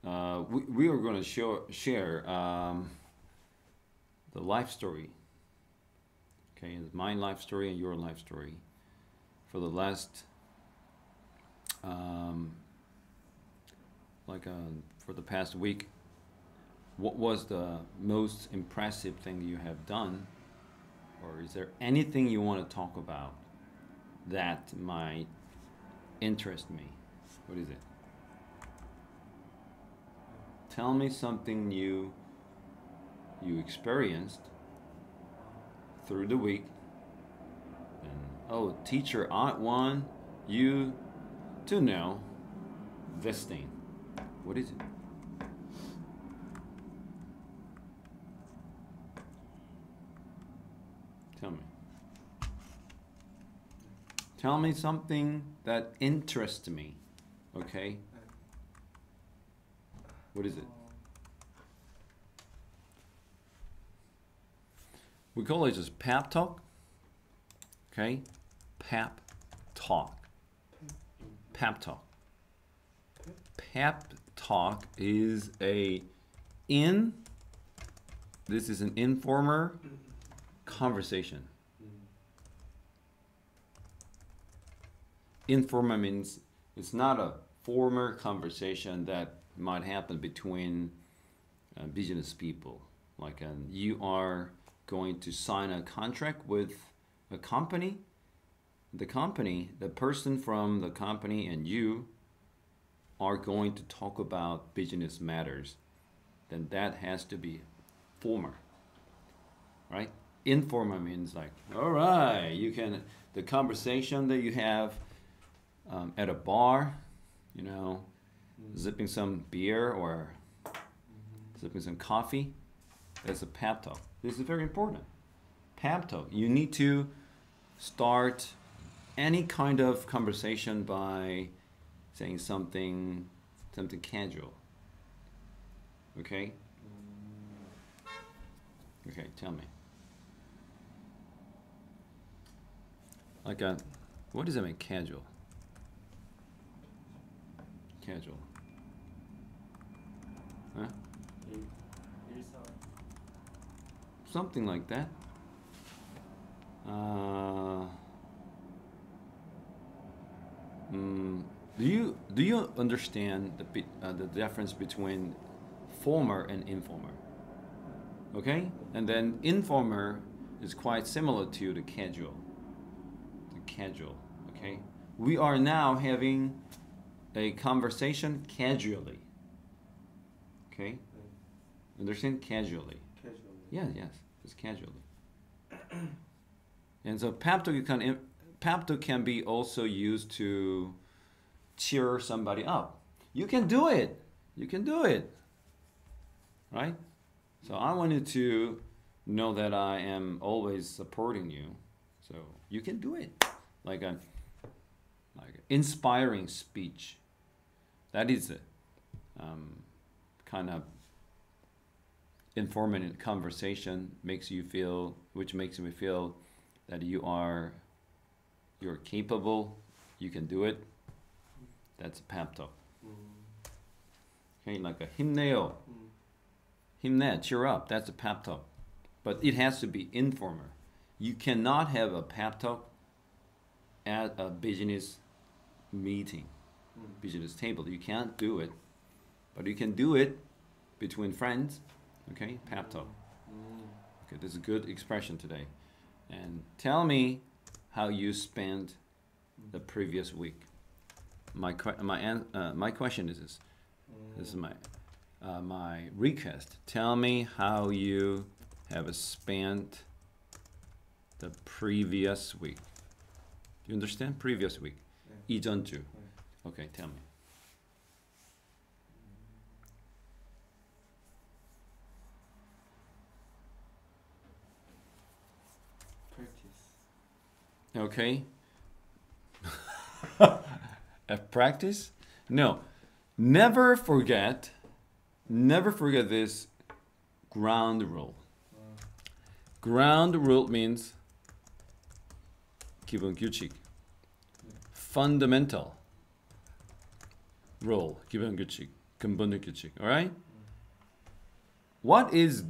we are going to share the life story. Okay, my life story and your life story for the last, for the past week. What was the most impressive thing you have done? Or is there anything you want to talk about that might interest me? What is it? Tell me something new you experienced through the week. And oh, teacher, I want you to know this thing. What is it? Tell me. Tell me something that interests me. Okay? What is it? We call it just pep talk. Okay? Pep talk. Pep talk. Pep talk is this is an informal conversation. Informal means it's not a formal conversation that might happen between business people. Like you are going to sign a contract with a company. The person from the company and you are going to talk about business matters. Then that has to be formal, right? Informal means like, all right, the conversation that you have at a bar, zipping some beer or zipping some coffee, that's a pep talk. This is very important. Pep talk. You need to start any kind of conversation by saying something casual. Okay? Okay, tell me. Like what does it mean, casual? Casual. Huh? Something like that. Do you understand the difference between formal and informal? Okay, and then informal is quite similar to the casual. Okay, we are now having a conversation casually. Okay, understand? Casually. Yes, just casually. And so pep talk can be also used to cheer somebody up. You can do it. Right? So I wanted to know that I am always supporting you. So you can do it. Like an inspiring speech. That is a kind of informative conversation which makes me feel that you're capable, you can do it. That's a pep talk. Okay, like a 힘내요. 힘내, cheer up. That's a pep talk. But it has to be informal. You cannot have a pep talk at a business meeting, business table. You can't do it. But you can do it between friends. Okay, pep talk. Okay, this is a good expression today. And tell me how you spent the previous week. My question is this. This is my request. Tell me how you have spent the previous week. Do you understand? Previous week. 이전 주. Okay, tell me. Okay. At practice? No. Never forget this ground rule. Ground rule means 기본 규칙. Fundamental rule, 기본 규칙. 근본 규칙. All right? What is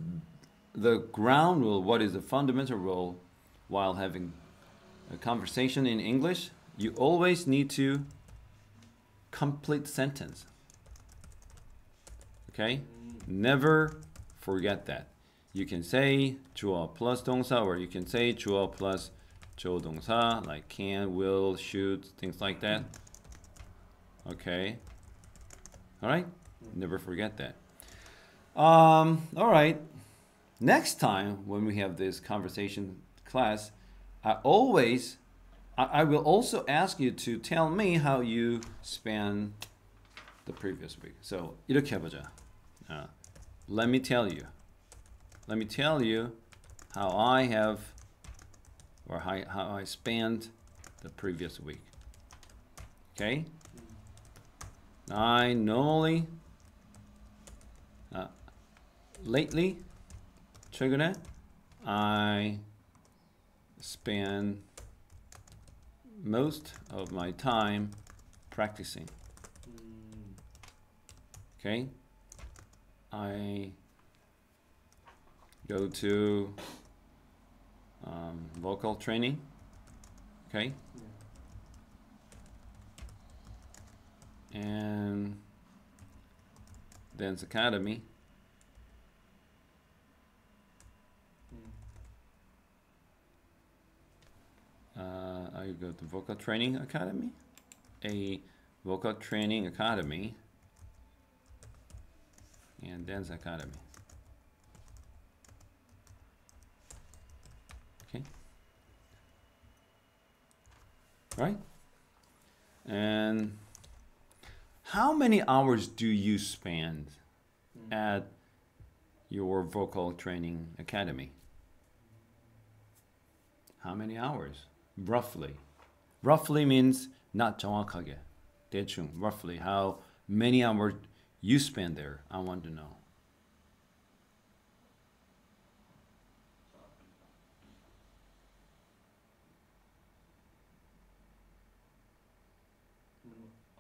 the ground rule? What is the fundamental rule while having a conversation in English? You always need to complete sentence. Okay? Never forget that. You can say 주어 plus 동사, or you can say 주어 plus 조동사, like can, will, should, things like that. Okay? All right? Never forget that. All right. Next time when we have this conversation class, I will also ask you to tell me how you spent the previous week. So 이렇게 해보자. Let me tell you how I have, or how I spent the previous week. Okay? I normally, lately, 최근에, I spend most of my time practicing. Okay? I go to vocal training. Okay? And dance academy. I go to vocal training academy, a vocal training academy, and dance academy. Okay. Right? And how many hours do you spend at your vocal training academy? How many hours? Roughly. Roughly means not 정확하게. 대충. Roughly. How many hours you spend there? I want to know.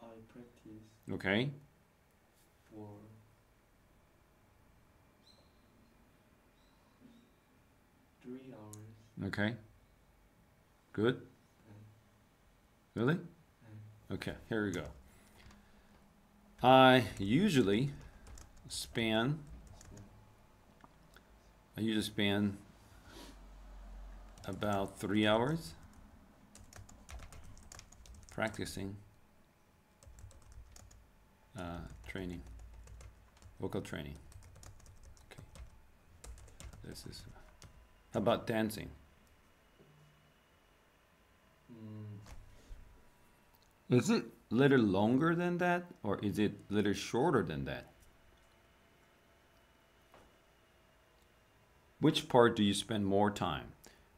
I practice Okay. for 3 hours. Okay. Good. Really? Okay, here we go. I usually spend about 3 hours practicing training, vocal training. Okay. This is. How about dancing? Is it a little longer than that, or is it a little shorter than that? Which part do you spend more time?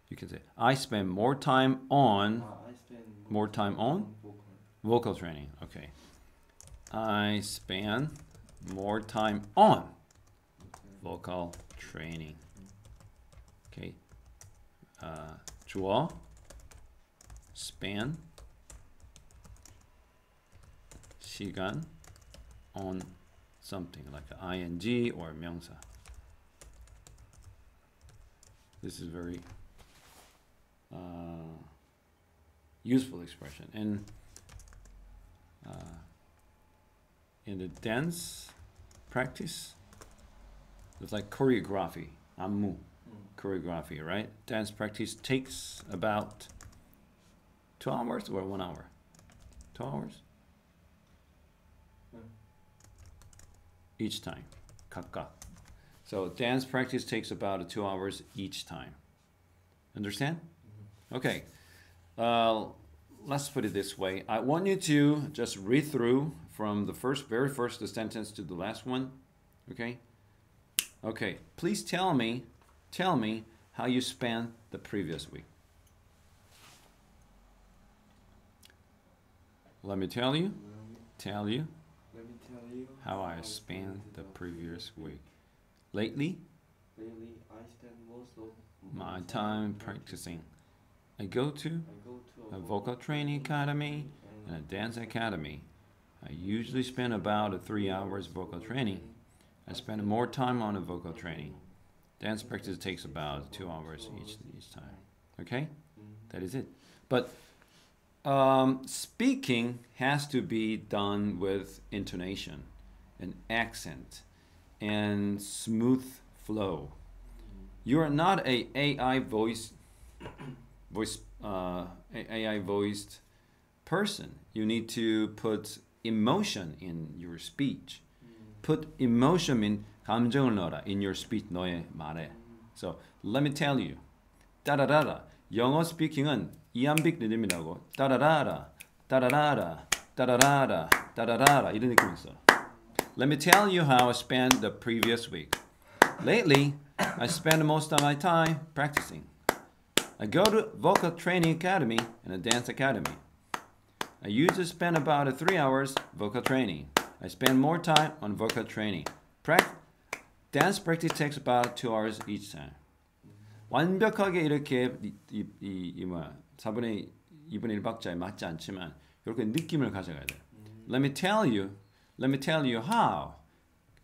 You can say, I spend more time on, I spend more time on vocal. vocal training. Okay. I spend more time on vocal training. Okay. 주어, spend, 시간, on something like an ing or 명사. This is very useful expression. And in the dance practice, it's like choreography, 안무, choreography, right? Dance practice takes about 2 hours or 1 hour? 2 hours? Each time, 각각. So dance practice takes about 2 hours each time. Understand? Okay. Let's put it this way. I want you to just read through from the very first sentence to the last one. Okay? Okay. Please tell me how you spent the previous week. Let me tell you how I spent the previous week. Lately, I spend most of my time practicing. I go to a vocal training academy and a dance academy. I usually spend about 3 hours vocal training. I spend more time on the vocal training. Dance practice takes about 2 hours each time. Okay? That is it. But speaking has to be done with intonation and accent and smooth flow. You are not a AI voiced person. You need to put emotion in your speech. Put emotion in 감정을 넣어라 in your speech 너의 말에. So let me tell you. 따라라라. 영어 스피킹은 이암빅 리듬이라고. 따라라라. 따라라라. 따라라라. 따라라라 이런 느낌이 있어. Let me tell you how I spent the previous week. Lately, I spend most of my time practicing. I go to vocal training academy and a dance academy. I usually spend about 3 hours vocal training. I spend more time on vocal training. Dance practice takes about 2 hours each time. 완벽하게 이렇게 4분의 2분의 1박자에 맞지 않지만 이렇게 느낌을 가져가야 돼. Let me tell you how.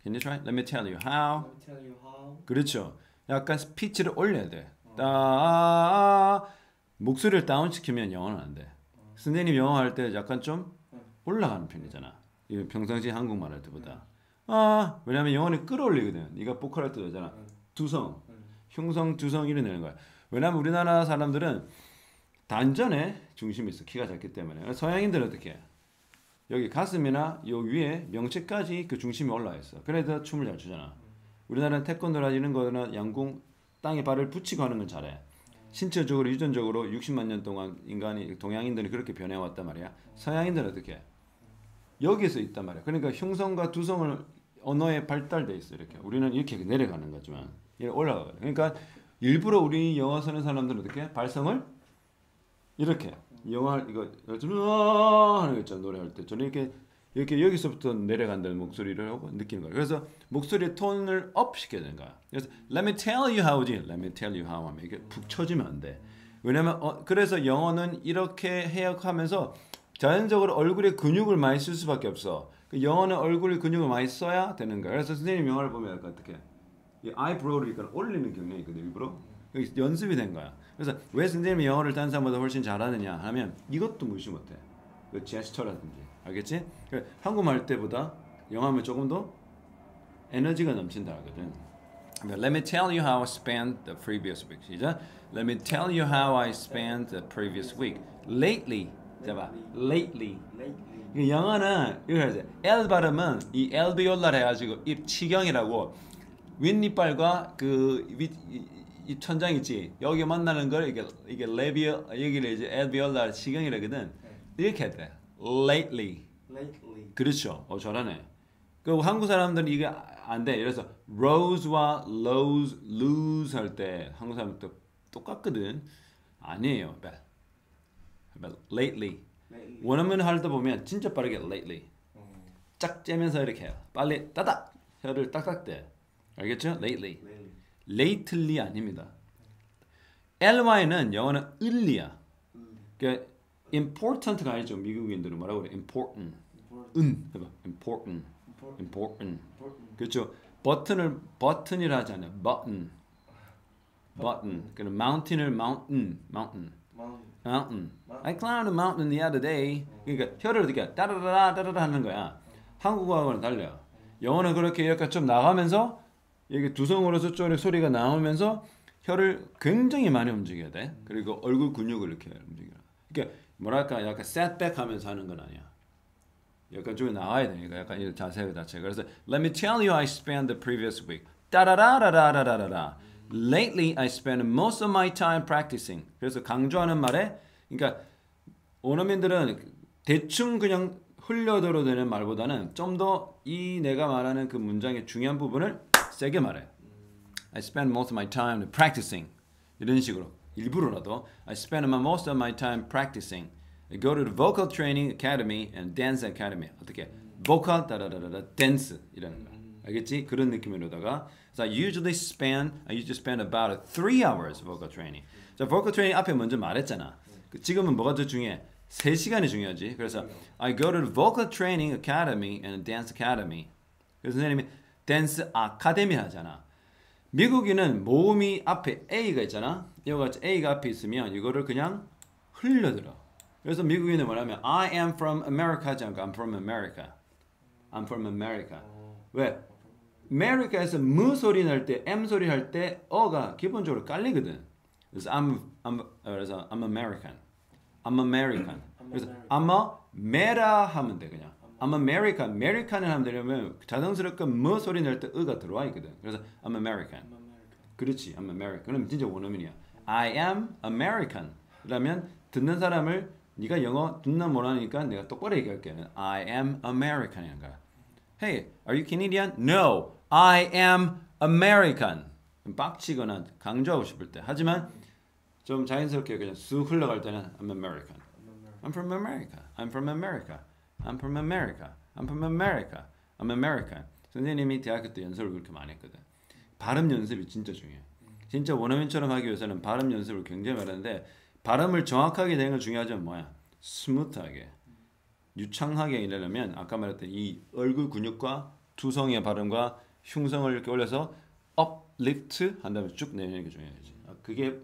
Can you try? Let me tell you how. Let me tell you how. 그렇죠. 약간 피치를 올려야 돼. 목소리를 다운시키면 영어는 안 돼. 선생님 영어 할 때 약간 좀 올라가는 편이잖아. 평상시 한국말 할 때보다. 왜냐면 영어는 끌어올리거든. 네가 보컬 할 때도 하잖아. 두성, 흉성, 두성 이래 내는 거야. 왜냐면 우리나라 사람들은 단전에 중심이 있어. 키가 작기 때문에. 서양인들은 어떻게 해? 여기 가슴이나 요 위에 명치까지 그 중심이 올라와 있어. 그래서 춤을 잘 추잖아. 우리나라는 태권도나 이런 거는 양궁 땅에 발을 붙이고 하는 건 잘해. 신체적으로 유전적으로 60만 년 동안 인간이 동양인들이 그렇게 변해왔단 말이야. 서양인들은 어떻게 해? 여기서 있단 말이야. 그러니까 흉성과 두성을 언어에 발달돼 있어. 이렇게 우리는 이렇게 내려가는 거지만 이렇게 올라가거든. 그러니까 일부러 우리 영어 쓰는 사람들은 어떻게 해? 발성을 이렇게 영어 이거 하는 거 있잖아. 노래할 때 저는 이렇게 여기서부터 내려간다는 목소리를 하고 느끼는 거예요. 그래서 목소리의 톤을 업 시켜야 되는 거야. 그래서 Let me tell you how지. Let me tell you how 하면 이게 푹 쳐지면 안 돼. 왜냐면 그래서 영어는 이렇게 해석하면서 자연적으로 얼굴에 근육을 많이 쓸 수밖에 없어. 영어는 얼굴에 근육을 많이 써야 되는 거야. 그래서 선생님 영어를 보면 약간 어떻게 이 아이브로우를 약간 올리는 경향이 있거든. 일부러 연습이 된 거야. 그래서 왜 선생님이 영어를 다른 사람보다 훨씬 잘하느냐 하면 이것도 무시 못해. 그 제스처라든지 알겠지? 한국말 할 때보다 영어 하면 조금 더 에너지가 넘친다 하거든. Let me tell you how I spent the previous week. 시작. Let me tell you how I spent the previous week. Lately. 잡아. Lately. 영어는 이거 해야지. L 발음은 이 alveolar 해가지고 입 치경이라고 윗니빨과 그 입 천장 있지. 여기 만나는 걸 이게 레비얼 여기를 이제 alveolar 치경이라거든. 이렇게 해야 돼. Lately. 그렇죠. 잘하네. 그 한국 사람들은 이게 안 돼. 그래서 rose와 lose 할 때 한국 사람들 똑같거든. 아니에요. But lately. 원어민 할 때 보면 진짜 빠르게 lately. 짝 째면서 이렇게 해요. 빨리 따닥 혀를 딱딱 대. 알겠죠? lately. lately 아닙니다. ly는 영어는 을리야. 그러니까 important가 아니죠. 미국인들은 뭐라고 그래? important. 해봐. important. 그렇죠. 버튼이라 하잖아요. button. 그럼 mountain을 mountain. I climbed a mountain the other day. 그러니까 혀를 어떻게 따라라라 하는 거야. 한국어하고는 달라요. 영어는 그렇게 이렇게 좀 나가면서 이게 두성으로 저쪽에 소리가 나오면서 혀를 굉장히 많이 움직여야 돼. 그리고 얼굴 근육을 이렇게 움직여. 그러니까 뭐랄까 약간 setback 하면서 하는 건 아니야. 약간 좀 나와야 되니까 약간 이 자세 자체가. 그래서 Let me tell you I spent the previous week. 따라라라라라라라. Lately I spent most of my time practicing. 그래서 강조하는 말에 그러니까 원어민들은 대충 그냥 흘려들어 되는 말보다는 좀 더 이 내가 말하는 그 문장의 중요한 부분을 세게 말해. I spend most of my time practicing. 이런 식으로 일부러라도 I spend most of my time practicing. I go to the vocal training academy and dance academy. 어떻게? vocal 따라라라 dance 이라는 거. 알겠지? 그런 느낌으로다가 So I usually spend about 3 hours vocal training. 자, vocal training 앞에 먼저 말했잖아. 지금은 뭐가 더 중요해? 3시간이 중요하지. 그래서 I go to the vocal training academy and dance academy. 그래서 선생님이 댄스 아카데미 하잖아. 미국인은 모음이 앞에 A가 있잖아. 이와 같이 A가 앞에 있으면 이거를 그냥 흘려들어. 그래서 미국인은 뭐냐면 I am from America 하지 않고 I'm from America. I'm from America. 왜? America에서 M 소리 날 때, M 소리 할 때 어가 기본적으로 깔리거든. 그래서 그래서 I'm American. I'm American. 그래서 I'm a meta 하면 돼 그냥. I'm American. American을 하면 되려면 자연스럽게 M 소리 낼 때 으가 들어와 있거든. 그래서 I'm American. 그렇지, I'm American. 그럼 진짜 원어민이야. I am American. 그러면 듣는 사람을 네가 영어 듣나 못하니까 내가 똑바로 얘기할게. I am American이란 거야. Hey, are you Canadian? No, I am American. 빡치거나 강조하고 싶을 때. 하지만 좀 자연스럽게 그냥 쑥 흘러갈 때는 I'm American. I'm from America. I'm from America. I'm from America. I'm from America. I'm American. 선생님이 대학교 때 연습을 그렇게 많이 했거든. 발음 연습이 진짜 중요해. 진짜 원어민처럼 하기 위해서는 발음 연습을 굉장히 많이 하는데 발음을 정확하게 되는 건 중요하지만 뭐야? 스무트하게. 유창하게 이러려면 아까 말했던 이 얼굴 근육과 두성의 발음과 흉성을 이렇게 올려서 uplift 한 다음에 쭉 내리는 게 중요하지. 그게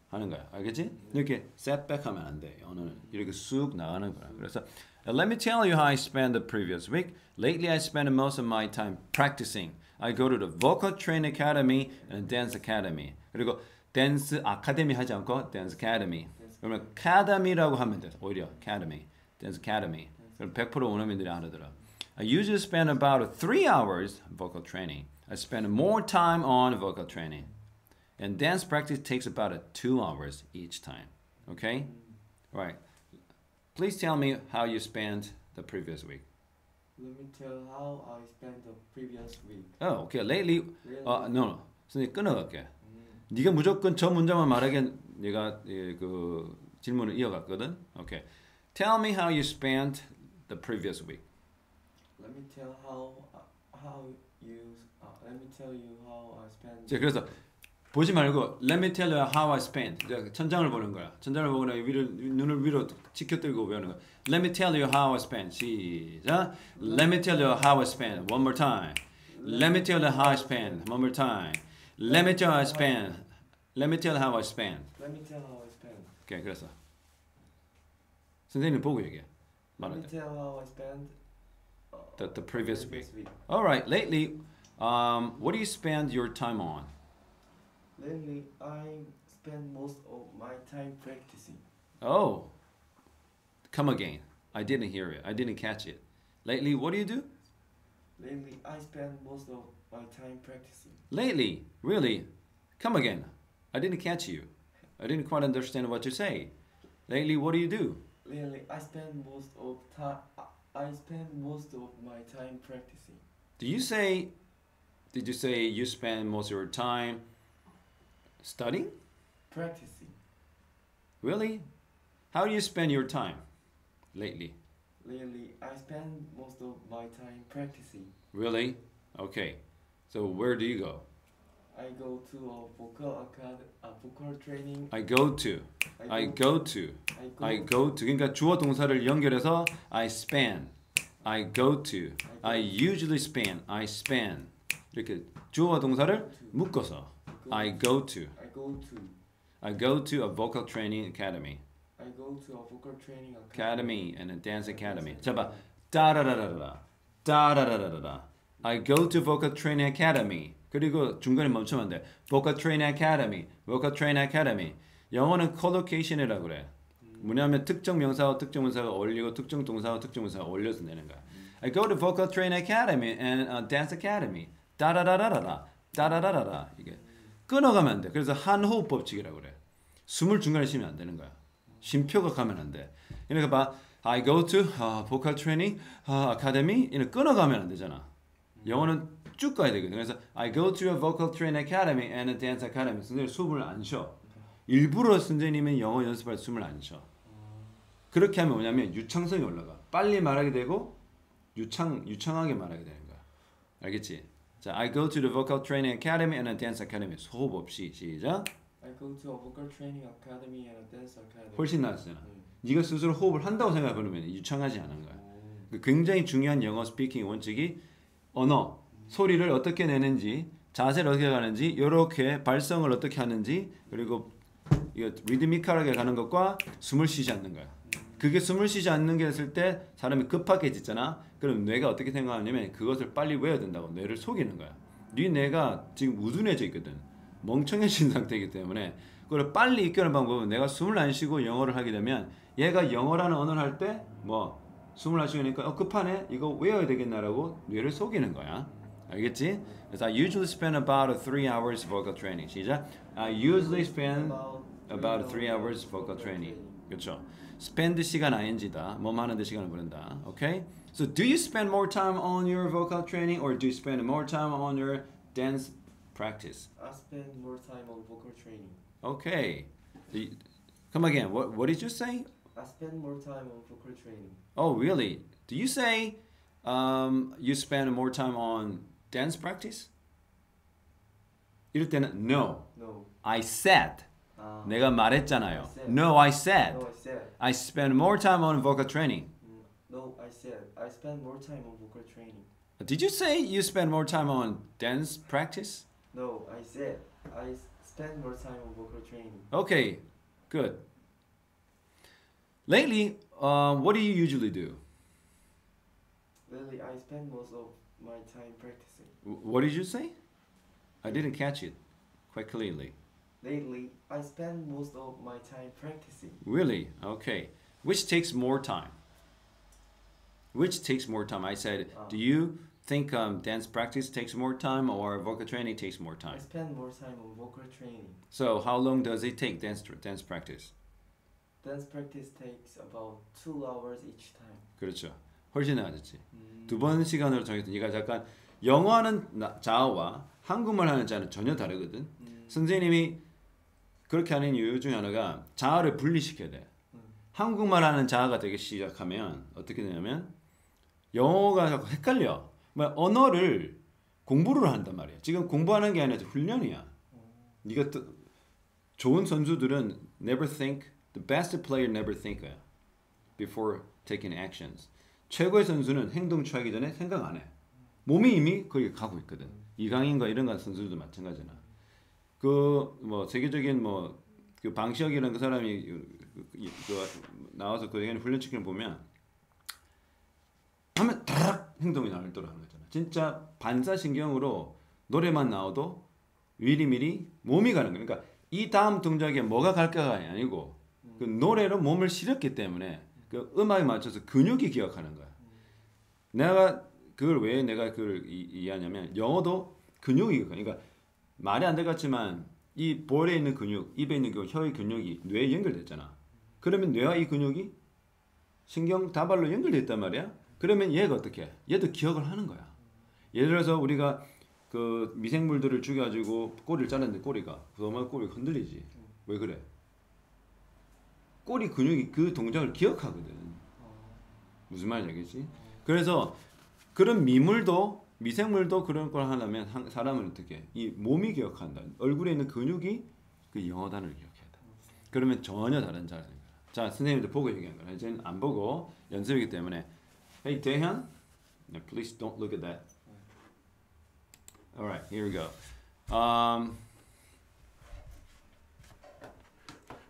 하는 거야. 알겠지? 이렇게 setback 하면 안 돼. 언어는 이렇게 쑥 나가는 거야. 그래서 Let me tell you how I spent the previous week. Lately I spent most of my time practicing. I go to the vocal training academy and dance academy. 그리고 댄스 아카데미 하지 않고 dance academy. 그러면 academy라고 하면 돼. 오히려 academy. Dance academy. 그럼 100% 원어민들이 알아들어. I usually spend about 3 hours vocal training. I spend more time on vocal training. And dance practice takes about 2 hours each time. Okay? All right. Please tell me how you spent the previous week. Let me tell how I spent the previous week. Oh, okay. Lately, Really? no. 선생님 끊어갈게. 네가 무조건 저 문장만 말하게 내가 그 질문을 이어갔거든. Okay. Tell me how you spent the previous week. Let me tell Let me tell you how I spent. 자, 그래서 보지 말고 Let me tell you how I spent. 천장을 보는 거야. 천장을 보거나 눈을 위로 치켜들고 배우는 거야. Let me tell you how I spent. 시작. Let me tell you how I spent. One more time. Let me tell you how I spent. One more time. Let me tell you how I spent. Let me tell you how I spent. Let me tell how I spent. 오케이, 그래서 선생님 보고 얘기해. Let me 말하자. tell how I spent The previous week. All right. Lately, what do you spend your time on? Lately, I spend most of my time practicing. Oh, come again. I didn't hear it. I didn't catch it. Lately, what do you do? Lately, I spend most of my time practicing. Lately, really? Come again. I didn't catch you. I didn't quite understand what you say. Lately, what do you do? Lately, I spend most of my time practicing. Did you say you spend most of your time studying? Practicing. Really? How do you spend your time lately? Lately, I spend most of my time practicing. Really? Okay. So where do you go? I go to a vocal training. I go to. 그러니까 주어 동사를 연결해서 I spend. I go to. I usually spend. I spend. 이렇게 주어와 동사를 묶어서 I go to. I go to a vocal training academy. I go to a vocal training academy and a dance academy. 자 봐. 따라라라라. 따라라라라. I go to vocal training academy. 그리고 중간에 멈추면 안 돼. vocal training academy. vocal training academy. 영어는 collocation이라고 그래. 뭐냐면 특정 명사와 특정 문사가 어울리고 특정 동사와 특정 문사가 어울려서 내는 거야. I go to vocal training academy and a dance academy. 따라라라라. 따라라라라. 이게 끊어가면 안 돼. 그래서 한호흡 법칙이라고 그래. 숨을 중간에 쉬면 안 되는 거야. 쉼표가 가면 안 돼. 이렇게 봐. I go to vocal training academy. 이렇게 끊어가면 안 되잖아. 영어는 쭉 가야 되거든. 그래서 I go to a vocal training academy and a dance academy. 선생님 숨을 안 쉬어. 일부러 선생님은 영어 연습할 숨을 안 쉬어. 그렇게 하면 뭐냐면 유창성이 올라가. 빨리 말하게 되고 유창하게 말하게 되는 거야. 알겠지? 자, I go to the vocal training academy and a dance academy. 소호흡 없이 시작. I go to a vocal training academy and a dance academy. 훨씬 낫잖아. 네가 스스로 호흡을 한다고 생각해보면 유창하지 않은 거야. 굉장히 중요한 영어 스피킹 원칙이 언어, 소리를 어떻게 내는지, 자세를 어떻게 가는지, 이렇게 발성을 어떻게 하는지, 그리고 이거 리드미컬하게 가는 것과 숨을 쉬지 않는 거야. 그게 숨을 쉬지 않는 게 있을 때 사람이 급하게지잖아. 그럼 뇌가 어떻게 생각하냐면 그것을 빨리 외워야 된다고 뇌를 속이는 거야. 네 뇌가 지금 우둔해져 있거든. 멍청해진 상태이기 때문에 그걸 빨리 익혀는 방법은 내가 숨을 안 쉬고 영어를 하게 되면 얘가 영어라는 언어를 할 때 뭐 숨을 안 쉬니까 급하네 이거 외워야 되겠나라고 뇌를 속이는 거야. 알겠지? 그래서 I usually spend about 3 hours vocal training. 시작. I usually spend about 3 hours vocal training. 그렇죠. spend 시간 ing다. 뭐 하는데 시간을 보낸다. Okay? So do you spend more time on your vocal training or do you spend more time on your dance practice? I spend more time on vocal training. Okay. Come again. What did you say? I spend more time on vocal training. Oh, really? Do you say you spend more time on dance practice? 이럴 때는 no. No. I said. 내가 말했잖아요. I said. No, I said. No, I said. I spend more time on vocal training. No, I said. I spend more time on vocal training. Did you say you spend more time on dance practice? No, I said. I spend more time on vocal training. Okay, good. Lately, what do you usually do? Lately, I spend most of my time practicing. What did you say? I didn't catch it quite clearly. Lately, I spend most of my time practicing. Really? Okay. Which takes more time? Which takes more time? I said, do you think dance practice takes more time or vocal training takes more I time? spend more time on vocal training. So how long does it take dance practice? Dance practice takes about 2 hours each time. 그렇죠. 훨씬 나아졌지. 2번 시간으로 정해서 네가 잠깐 영어하는 자아와 한국말 하는 자아는 전혀 다르거든. 선생님이 그렇게 하는 이유 중에 하나가 자아를 분리시켜야 돼. 한국말 하는 자아가 되기 시작하면 어떻게 되냐면 영어가 자꾸 헷갈려. 언어를 공부를 한단 말이야. 지금 공부하는 게 아니라 훈련이야. 네가 좋은 선수들은 never think, the best player never think before taking actions. 최고의 선수는 행동 취하기 전에 생각 안 해. 몸이 이미 거기 가고 있거든. 이강인과 이런 선수들도 마찬가지나. 그 뭐 세계적인 뭐 그 방시혁이라는 그 사람이 나와서 그 얘기는 훈련시키는 보면 하면 다락 행동이 나오도록 하는 거잖아. 진짜 반사신경으로 노래만 나와도 미리미리 몸이 가는 거야. 그러니까 이 다음 동작에 뭐가 갈까가 아니고 그 노래로 몸을 실었기 때문에 그 음악에 맞춰서 근육이 기억하는 거야. 내가 그걸 왜 내가 그걸 이해하냐면 영어도 근육이 그러니까 말이 안 들어갔지만 이 볼에 있는 근육, 입에 있는 그 혀의 근육이 뇌에 연결됐잖아. 그러면 뇌와 이 근육이 신경 다발로 연결됐단 말이야. 그러면 얘가 어떻게 해? 얘도 기억을 하는 거야. 예를 들어서 우리가 그 미생물들을 죽여가지고 꼬리를 자르는데 꼬리가 흔들리지. 왜 그래? 꼬리 근육이 그 동작을 기억하거든. 무슨 말인지 알겠지? 그래서 그런 미생물도 그런 걸 하려면 사람은 어떻게 해? 이 몸이 기억한다. 얼굴에 있는 근육이 그 영어 단어를 기억해야 돼. 그러면 전혀 다른 자세인 거야. 자, 선생님들 보고 얘기한 거야. 이제는 안 보고 연습이기 때문에. Hey, 대현, please don't look at that. All right, here we go.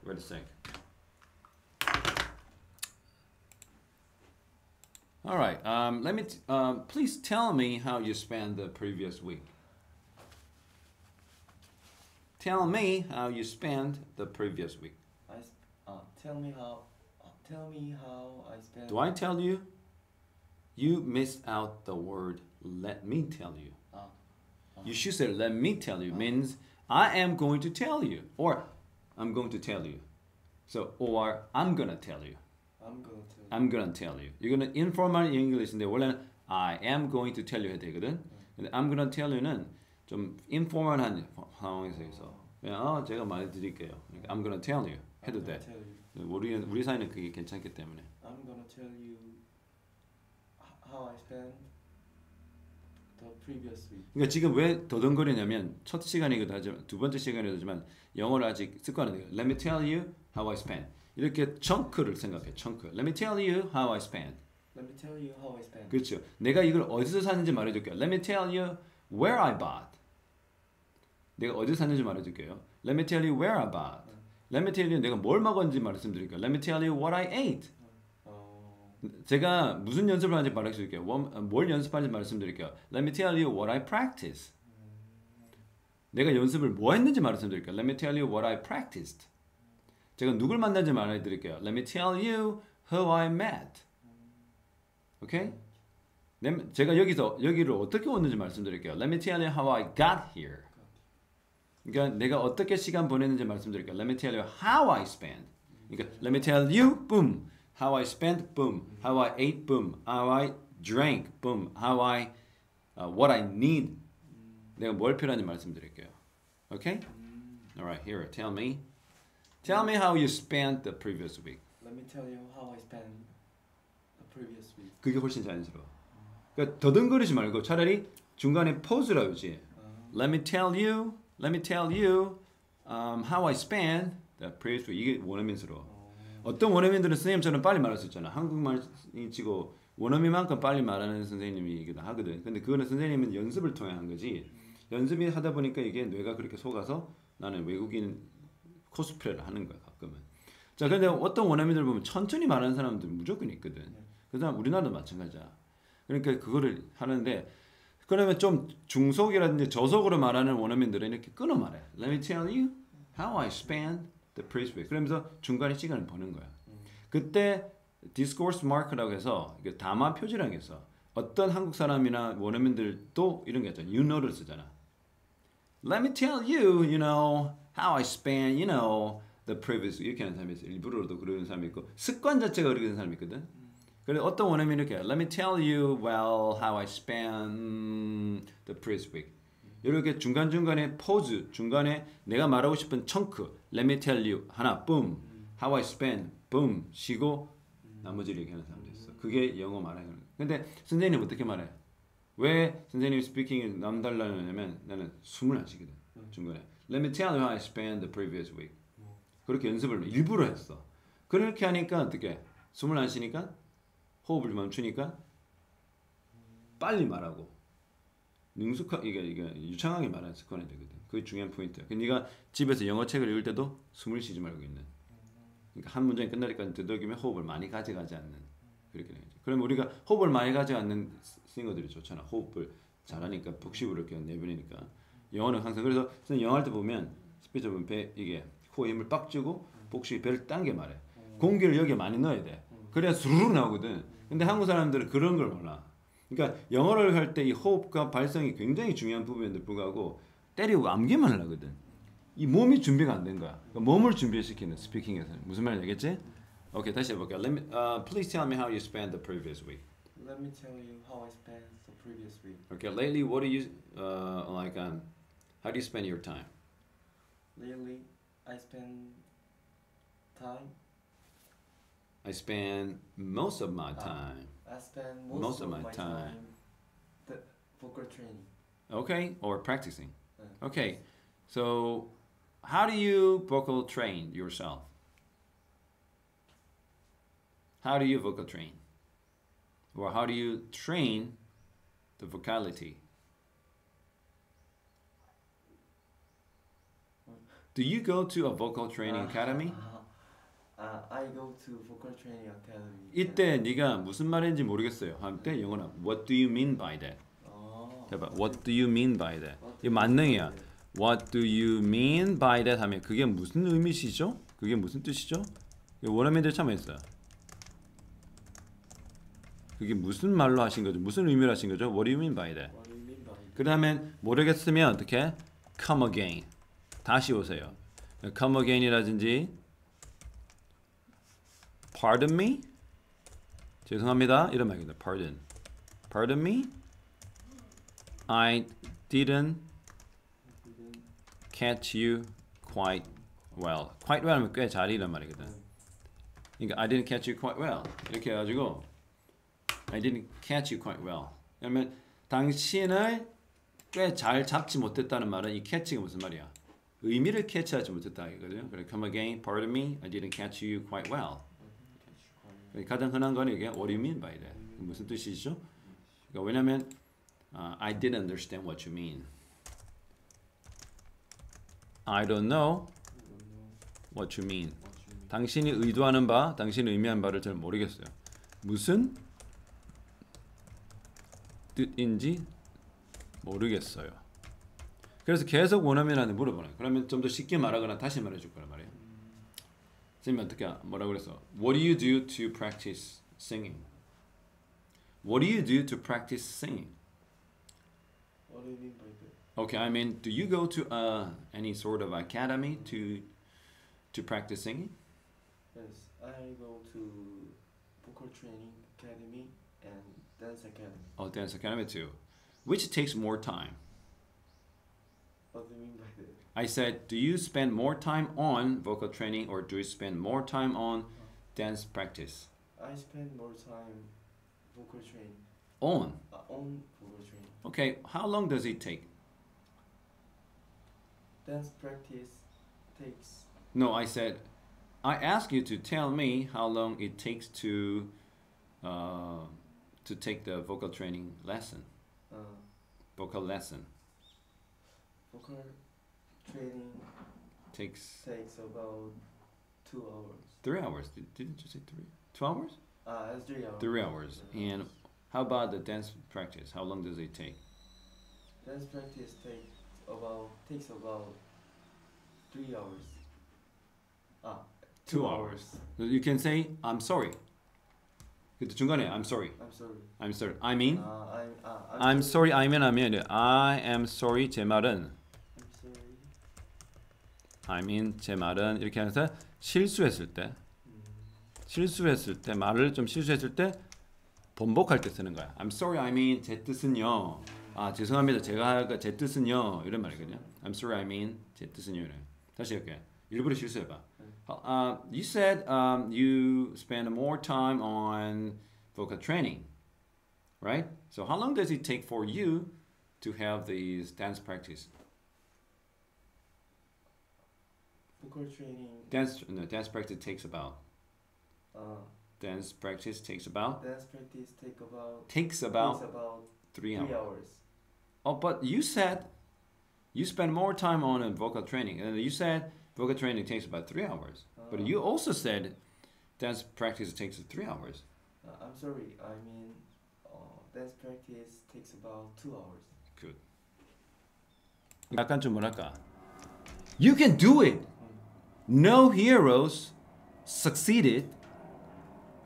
Wait a sec. All right. Let me. Please tell me how you spent the previous week. Tell me how you spent the previous week. Tell me how I spend. Do I tell you? You missed out the word "let me tell you." You should say "let me tell you" means I am going to tell you, or I'm going to tell you. So, or I'm gonna tell you. I'm gonna tell you. 이거는 informal English인데 원래는 I am going to tell you 해야 되거든. 근데 I'm gonna tell you는 좀 informal한 상황에서 있어. 그냥 제가 말해드릴게요. 그러니까 I'm gonna tell you 해도 돼. 우리 사이는 그게 괜찮기 때문에. I'm gonna tell you how I spend the previous week. 그러니까 지금 왜 더듬거리냐면 첫 시간이기도 하지만 두 번째 시간이기도 하지만 영어를 아직 습관은 돼요. Let me tell you how I spent. 이렇게 chun크를 생각해. chunk. Let me tell you how I spent. Let me tell you how I spent. 그렇죠. 내가 이걸 어디서 샀는지 말해줄게요. Let me tell you where I bought. 내가 어디서 샀는지 말해줄게요. Let me tell you where I bought. Let me tell you 내가 뭘 먹었는지 말씀드릴게요. Let me tell you what I ate. 제가 무슨 연습을 하는지 말해줄게요. 뭘 연습하는지 말씀드릴게요. Let me tell you what I practiced. 내가 연습을 뭐 했는지 말씀드릴게요. Let me tell you what I practiced. 제가 누굴 만났는지 말해드릴게요. Let me tell you who I met. 오케이? 제가 여기를 어떻게 왔는지 말씀드릴게요. Let me tell you how I got here. 그러니까 내가 어떻게 시간 보냈는지 말씀드릴게요. Let me tell you how I spent. 그러니까 Let me tell you, boom. How I spent, boom. How I ate, boom. How I drank, boom. How I, what I need. 내가 뭘 필요한지 말씀드릴게요. Okay? Alright, here. Tell me. Tell me how you spent the previous week. Let me tell you how I spent the previous week. 그게 훨씬 자연스러워. 그러니까 더듬거리지 말고 차라리 중간에 포즈라 하지. Let me tell you how I spent the previous week. 이게 원어민스러워. 어떤 원어민들은 선생님처럼 빨리 말할 수 있잖아. 한국말이 치고 원어민만큼 빨리 말하는 선생님이기도 하거든. 근데 그거는 선생님은 연습을 통해 한 거지. 연습이 하다 보니까 이게 뇌가 그렇게 속아서 나는 외국인 코스프레를 하는 거야 가끔은. 자, 근데 어떤 원어민들 보면 천천히 말하는 사람들 무조건 있거든. 그 사람 우리나라도 마찬가지야. 그러니까 그거를 하는데 그러면 좀 중속이라든지 저속으로 말하는 원어민들은 이렇게 끊어 말해. Let me tell you how I spent the previous week. 그러면서 중간에 시간을 버는 거야. 그때 discourse mark라고 해서 담화 표지라는 게 있어. 어떤 한국 사람이나 원어민들도 이런 게 있잖아. You know를 쓰잖아. Let me tell you, you know, how I spent, you know, the previous week. 이렇게 하는 사람이 있어. 일부러도 그러는 사람이 있고 습관 자체가 그렇게 하는 사람이 있거든. 그래서 어떤 원어민이 이렇게 Let me tell you, well, how I spent the previous week. 이렇게 중간중간에 포즈, 중간에 내가 말하고 싶은 청크 Let me tell you, 하나, boom, how I spent, boom, 쉬고 나머지를 얘기하는 사람도 있어. 그게 영어 말하는 거야. 근데 선생님 어떻게 말해? 왜 선생님이 스피킹이 남달라냐면 나는 숨을 안 쉬거든. 중간에 Let me tell you how I spent the previous week. 그렇게 연습을 일부러 했어. 그렇게 하니까 어떻게 숨을 안 쉬니까 호흡을 멈추니까 빨리 말하고 이게 유창하게 말하는 습관이 되거든. 그게 중요한 포인트야. 네가 집에서 영어 책을 읽을 때도 숨을 쉬지 말고 읽는. 그러니까 한 문장이 끝날 때까지 되도록이면 호흡을 많이 가져가지 않는 그렇게 되는 거죠. 그러면 우리가 호흡을 많이 가져가지 않는 싱어들이 좋잖아. 호흡을 잘하니까 복식으로 이렇게 내보내니까 영어는 항상 그래서 선생님 영어 할 때 보면 스피처 보면 배 이게 코에 힘을 빡 주고 복식이 배를 당겨 말해. 공기를 여기에 많이 넣어야 돼. 그래야 스르륵 나오거든. 근데 한국 사람들은 그런 걸 몰라. 그러니까 영어를 할 때 이 호흡과 발성이 굉장히 중요한 부분인데 불구하고 때리고 암기만 하거든. 이 몸이 준비가 안 된 거야. 그러니까 몸을 준비시키는 스피킹에서는 무슨 말인지 알겠지? 오케이 다시 해볼게요. Please tell me how you spent the previous week. Let me tell you how I spent the previous week. Okay, lately what do you how do you spend your time? Lately, I spend time. I spend most of my time. I spend most of my time the vocal training. Okay, or practicing. Okay, so how do you vocal train yourself? How do you vocal train? Or how do you train the vocality? Do you go to a vocal training academy? I go to vocal training academy. 이때 네가 무슨 말인지 모르겠어요. 한때 영어는 What do you mean by that? 해봐. What do you mean by that? 이 만능이야. What do you mean by that 하면 그게 무슨 의미시죠? 그게 무슨 뜻이죠? 원어민들 참 했어요. 그게 무슨 말로 하신 거죠? 무슨 의미로 하신 거죠? What do you mean by that? 그 다음에 모르겠으면 어떻게? Come again. 다시 오세요. Come again이라든지 Pardon me? 죄송합니다. 이런 말입니다. Pardon. Pardon me? I didn't catch you quite well. Quite well 하면 꽤 잘이란 말이거든. 그러니까 I didn't catch you quite well. 이렇게 해가지고 I didn't catch you quite well. 그러면 당신을 꽤 잘 잡지 못했다는 말은 이 catch가 무슨 말이야? 의미를 캐치하지 못했다 이거든요. 그래, come again, pardon me, I didn't catch you quite well. 가장 흔한 건 이게 what do you mean by that? 무슨 뜻이죠? 그러니까 왜냐면 I didn't understand what you mean. I don't know what you mean. 당신이 의도하는 바, 당신이 의미한 바를 잘 모르겠어요. 무슨 뜻인지 모르겠어요. 그래서 계속 원어민한테 물어보는. 그러면 좀 더 쉽게 말하거나 다시 말해줄 거란 말이에요. 선생님 어떻게 뭐라고 그랬어? What do you do to practice singing? What do you do to practice singing? What do you mean by that? Okay, I mean, do you go to any sort of academy to practice singing? Yes, I go to vocal training academy and dance academy. Oh, dance academy too. Which takes more time? What do you mean by that? I said, do you spend more time on vocal training or do you spend more time on dance practice? I spend more time vocal training. On? On vocal training. Okay, how long does it take? Dance practice takes. No, I said, I asked you to tell me how long it takes to take the vocal training lesson. Vocal lesson. Vocal training Takes about 2 hours. 3 hours. Didn't you say 3? 2 hours? It's 3 hours. 3 hours. And how about the dance practice? How long does it take? Dance practice takes about 3 hours. 2 hours. You can say I'm sorry. 근데 중간에 I'm sorry. I'm sorry. I'm sorry. I mean. I'm sorry. I mean. I am sorry. 제 말은. I'm sorry. I mean. 제 말은 이렇게 하면서 실수했을 때 말을 좀 실수했을 때 번복할 때 쓰는 거야. I'm sorry. I mean. 제 뜻은요. 죄송합니다. 제가 제 뜻은요. 이런 말이거든요. I'm sorry. I mean. 제 뜻은요. 이래. 다시 할게. 일부러 실수해봐. You said you spend more time on vocal training, right? So how long does it take for you to have these dance practice? Vocal training. Dance practice takes about. Dance practice takes about. Dance practice Takes about 3 hours. 3 hours. Oh, but you said you spend more time on vocal training, and you said vocal training takes about 3 hours. But you also said dance practice takes 3 hours. I'm sorry. I mean, dance practice takes about 2 hours. Good. 약간 좀 뭐랄까? You can do it. No heroes succeeded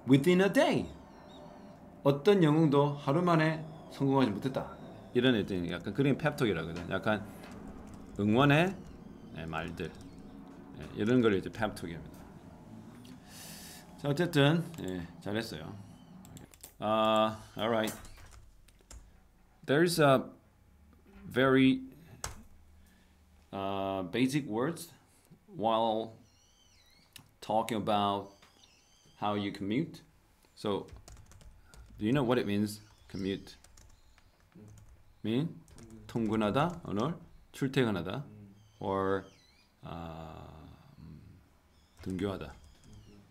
within a day. 어떤 영웅도 하루 만에 성공하지 못했다. 이런 애들 약간 그림 펩톡이라거든. 약간 응원의 말들. 이런 걸 이제 펩톡입니다. 자, 어쨌든 잘했어요. All right. There's a very basic words while talking about how you commute. So, do you know what it means? Commute. mean 통근하다, 오늘 출퇴근하다, or 등교하다,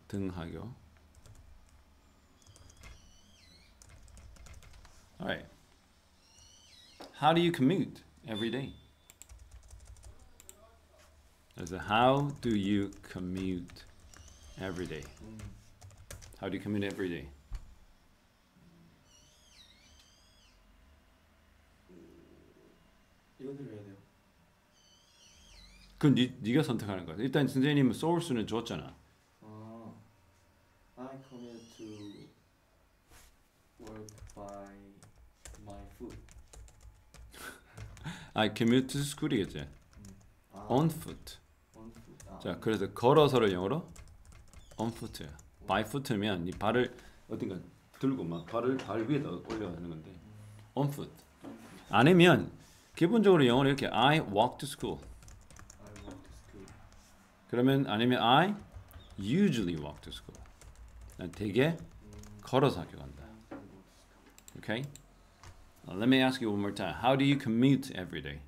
등하교. All right. How do you commute every day? So how do you commute every day? How do you commute every day? 이거 들어야 돼요. 그건 네가 선택하는 거야. 일단 선생님은 소울스는 줬잖아. I commute to work by my foot. I commute to school이겠지. On foot. On foot. 자, 그래서 걸어서를 영어로 on foot야. by foot면 네 발을 어딘가 들고 막 발 위에다 올려가는 건데. on foot. 아니면 기본적으로 영어로 이렇게 I walk to school. I walk to school. 그러면 아니면 I usually walk to school. 난 되게 걸어서 학교 간다. 오케이? Let me ask you one more time. How do you commute every day?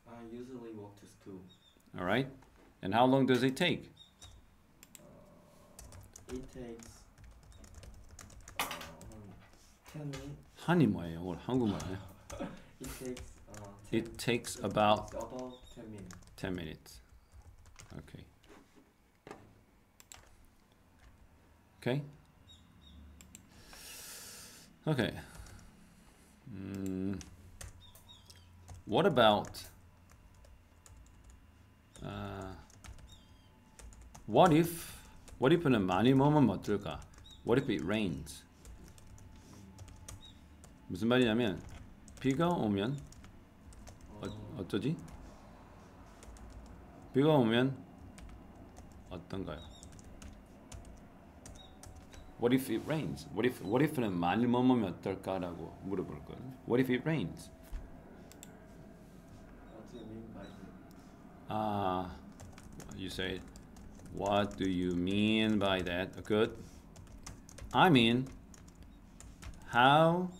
I usually walk to school. All right. And how long does it take? It takes 10 minutes. 한이 뭐예요? 영어 한국말이에요? It takes about 10 minutes. 10 minutes. Okay. Okay. Okay. What about what if는 많이 먹으면 어떨까? What if it rains? 무슨 말이냐면 비가 오면 어쩌지? 비가 오면 어떤가요? What if it rains? What if는 많이 먹으면 어떨까라고 물어볼 거예요. What if it rains? What do you mean by that? You say, what do you mean by that? Good. I mean, how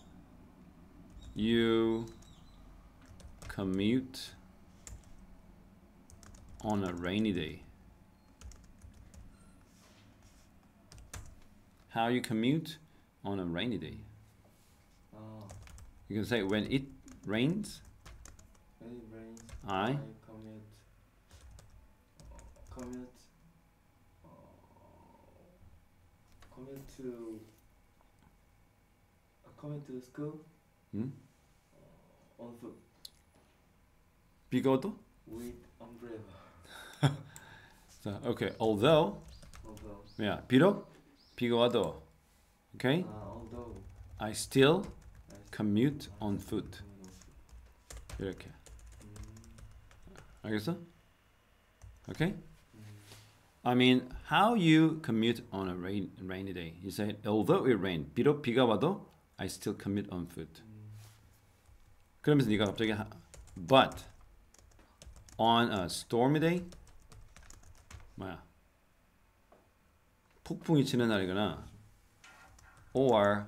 you commute on a rainy day. How you commute on a rainy day. You can say when it rains. When it rains, I commute to school on foot 비가 와도? with umbrella. 자, okay. Although, yeah, 비록 비가 와도, okay. Although I still commute on foot. 이렇게. 알겠어? Okay. I mean, how you commute on a rainy day. You say, although it rained, 비록 비가 와도, I still commute on foot. 그러면서 네가 갑자기 but on a stormy day, 뭐야? 폭풍이 치는 날이거나, or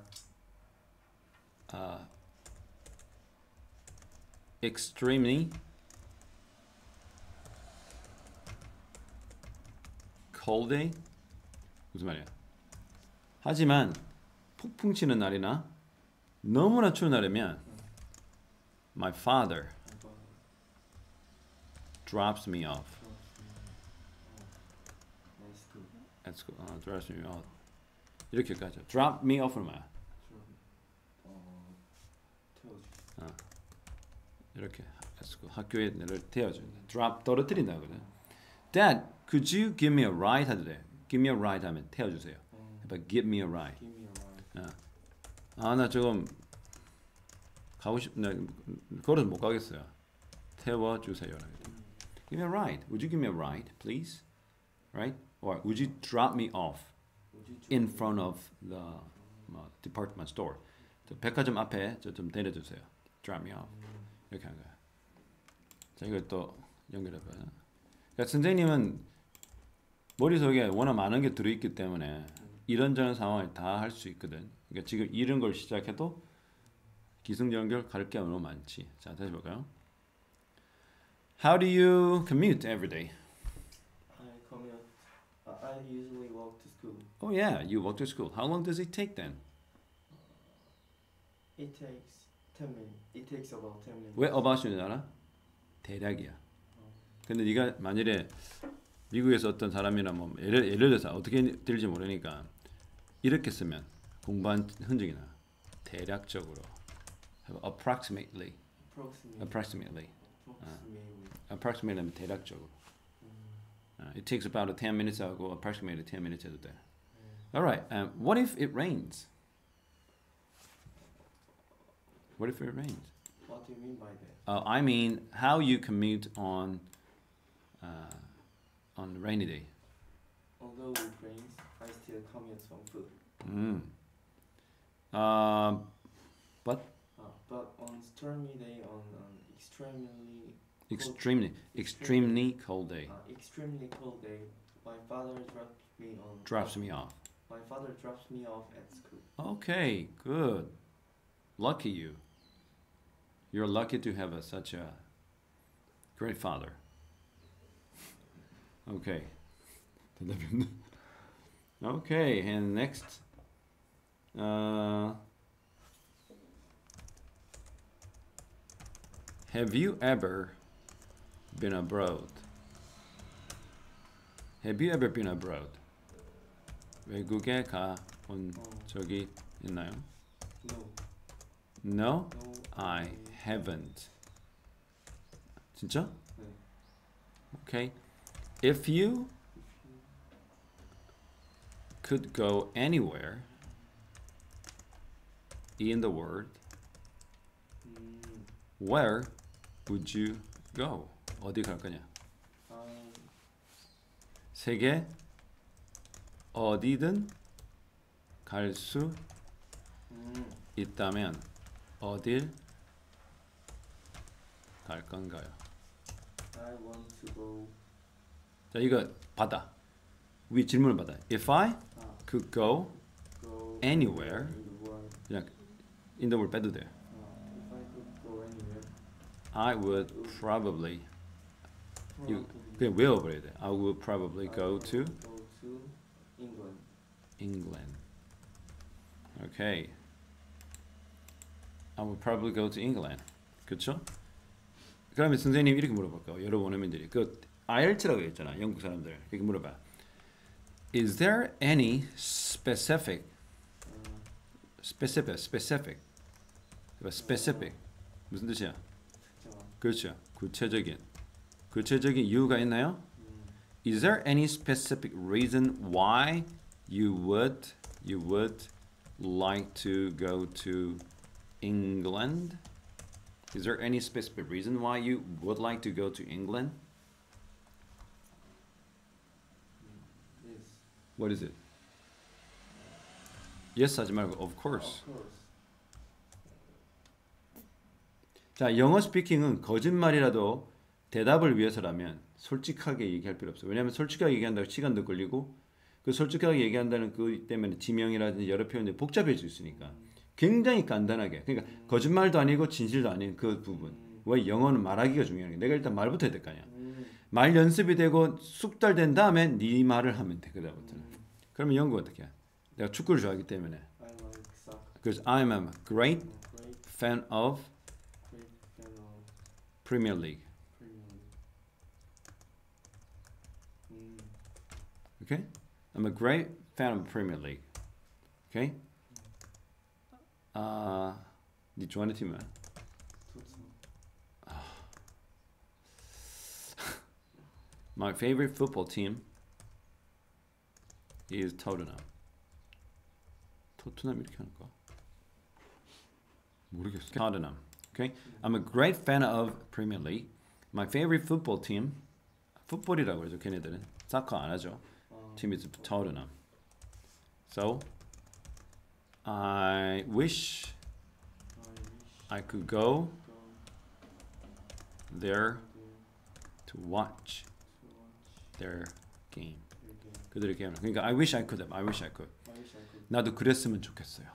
extremely cold day. 무슨 말이야? 하지만 폭풍 치는 날이나 너무나 추운 날이면 my father drops me off. At school. Drops me off. 이렇게까지. Drop me off는 뭐야? 이렇게 at school. 학교에 내를 태워준다. Drop 떨어뜨린다거든. Dad, could you give me a ride? 하도 돼. Give me a ride 하면 태워주세요. But give me a ride. Give me a ride. 나 조금 가고 싶네. 걸어서 못 가겠어요. 태워주세요. Give me a ride. Would you give me a ride, please? Right? Or would you drop me off in front of the department store? 저 백화점 앞에 저 좀 데려주세요. Drop me off. 이렇게 하는 거야. 자, 이걸 또 연결해봐요. 그러니까 선생님은 머릿속에 워낙 많은 게 들어있기 때문에 이런저런 상황을 다 할 수 있거든. 그러니까 지금 이런 걸 시작해도 기승전결 가릴 게 너무 많지. 자, 다시 볼까요? How do you commute every day? I usually walk to school. Oh yeah, you walk to school. How long does it take then? It takes 10 minutes. It takes about 10 minutes. 왜 about인 알아? 대략이야. 근데 네가 만일에 미국에서 어떤 사람이나 뭐 예를 들어서 어떻게 될지 모르니까 이렇게 쓰면 공부한 흔적이 나. 대략적으로. approximately. approximately 대략적으로. It takes about 10 minutes 하고 approximately 10 minutes 해도 돼. Alright, what if it rains? What if it rains? What do you mean by that? I mean, how you commute on a rainy day. Although it rains, I still commute on foot. But on stormy day, on extremely cold day, my father drops me off. My father drops me off at school. Okay, good. Lucky you. You're lucky to have such a great father. Okay. 대답이 없네. Okay, and next. Have you ever been abroad? Have you ever been abroad? 외국에 가본 적이 있나요? No. No, No, I haven't. 진짜? 네. Okay. If you could go anywhere in the world, where would you go? 어디 갈 거냐? 세계 어디든 갈 수 있다면 어딜 갈 건가요? I want to go. 자, 이거 받아. 위 질문을 받아. If I could go anywhere, in the world. 그냥 in the world 빼도 돼. If I could go anywhere. I would probably 그냥 외워버려야 돼. I would probably go to England. England. Okay. I would probably go to England. 그렇죠? 그러면 선생님 이렇게 물어볼까요? 여러 원어민들이 그 IELTS라고 했잖아. 영국 사람들. 이렇게 물어봐. Is there any specific 무슨 뜻이야? 그렇죠. 구체적인 이유가 있나요? Is there any specific reason why you would like to go to England? Is there any specific reason why you would like to go to England? Yes. What is it? Yes 하지 말고 of course. Of course. 자, 영어 스피킹은 거짓말이라도 대답을 위해서라면 솔직하게 얘기할 필요 없어요. 왜냐하면 솔직하게 얘기한다고 시간도 걸리고 그 솔직하게 얘기한다는 그 때문에 지명이라든지 여러 표현들이 복잡해질 수 있으니까 굉장히 간단하게 그러니까 거짓말도 아니고 진실도 아닌 그 부분 왜 영어는 말하기가 중요한 게 내가 일단 말부터 해야 될 거 아니야. 말 연습이 되고 숙달된 다음에 네 말을 하면 돼. 그다음부터는. 그러면 영국 어떻게 해? 내가 축구를 좋아하기 때문에 I like soccer. 그래서 I'm a great fan of Premier League. Okay? I'm a great fan of Premier League. Okay? 네 좋아하는 팀은? My favorite football team is Tottenham. 토트넘 이렇게 하는가? 모르겠어. Tottenham. Okay? I'm a great fan of Premier League. My favorite football team. 풋볼이라고 그러죠. 걔네들은 사커 안 하죠. Team is Tottenham. So I wish I could go there to watch their game. 그들의 게임을. 그러니까 I wish I could have. I wish I could. 나도 그랬으면 좋겠어요.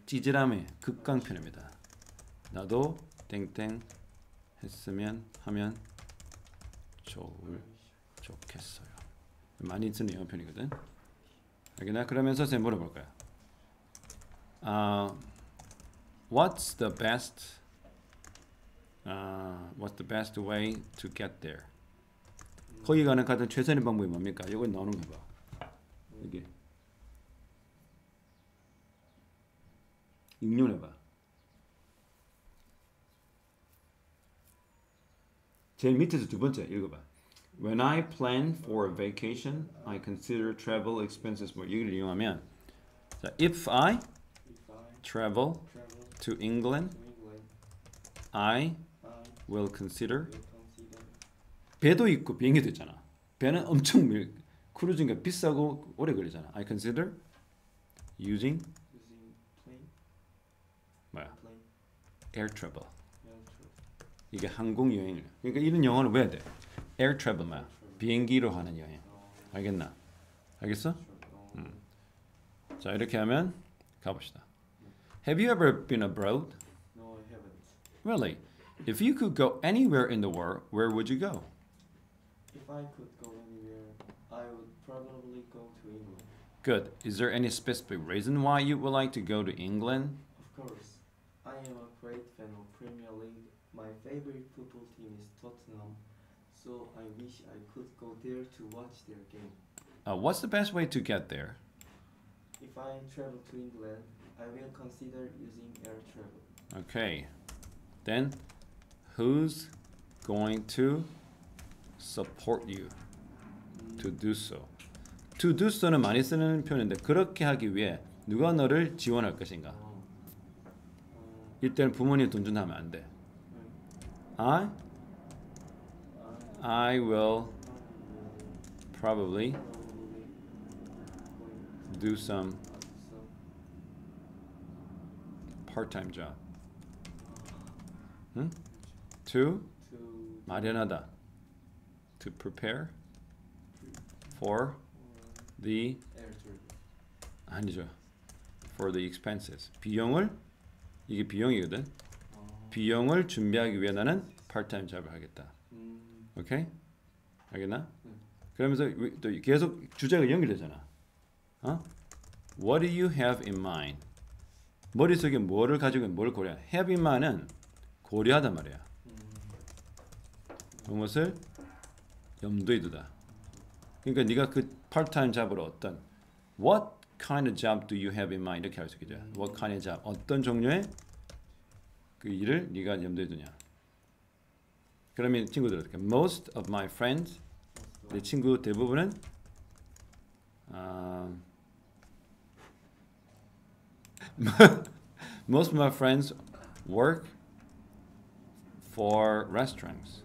찌질함의 극강편입니다. 나도 땡땡 했으면 하면 좋겠어요. 많이 쓰는 영어 편이거든. 알겠나? 그러면서 쌤 물어볼 거야. What's the best way to get there? 거기 가는 가장 최선의 방법이 뭡니까? 이거 나오는 거 봐. 이게 응용해봐. 제일 밑에서 두 번째 읽어봐. When I plan for a vacation, I consider travel expenses more. 이걸 이용하면 자, if I travel to England, I will consider 배도 있고 비행기도 있잖아. 배는 엄청 크루즈니까 비싸고 오래 걸리잖아. I consider using 뭐야? air travel. 이게 항공 여행을. 그러니까 이런 영어는 왜 돼? air travel 뭐야? 비행기로 하는 여행. 알겠나? 알겠어? 자, 이렇게 하면 가봅시다. Have you ever been abroad? No, I haven't. Really? If you could go anywhere in the world, where would you go? If I could go anywhere, I would probably go to England. Good. Is there any specific reason why you would like to go to England? Of course, I am a great fan of Premier League. My favorite football team is Tottenham, so I wish I could go there to watch their game. What's the best way to get there? If I travel to England, I will consider using air travel. Okay. Then, who's going to support you to do so? To do so는 많이 쓰는 표현인데 그렇게 하기 위해 누가 너를 지원할 것인가? 이때는 부모님 돈 준다면 안 돼. I will probably do some part-time job. To 마련하다. To prepare for the 아니죠. For the expenses. 비용을 이게 비용이거든. 비용을 준비하기 위해 나는 part-time job을 하겠다. 오케이? 알겠나? 그러면서 또 계속 주제가 연결되잖아. What do you have in mind? 머릿속에 뭐를 가지고 뭘 고려? have in mind은 고려하단 말이야. 무엇을 염두에 두다. 그러니까 네가 그 part-time job으로 어떤 What kind of job do you have in mind? 이렇게 할 수 있겠죠. What kind of job? 어떤 종류의 그 일을 네가 염두에 두냐. 그러면 친구들 어떻게? Most of my friends, 내 친구 대부분은 most of my friends work for restaurants.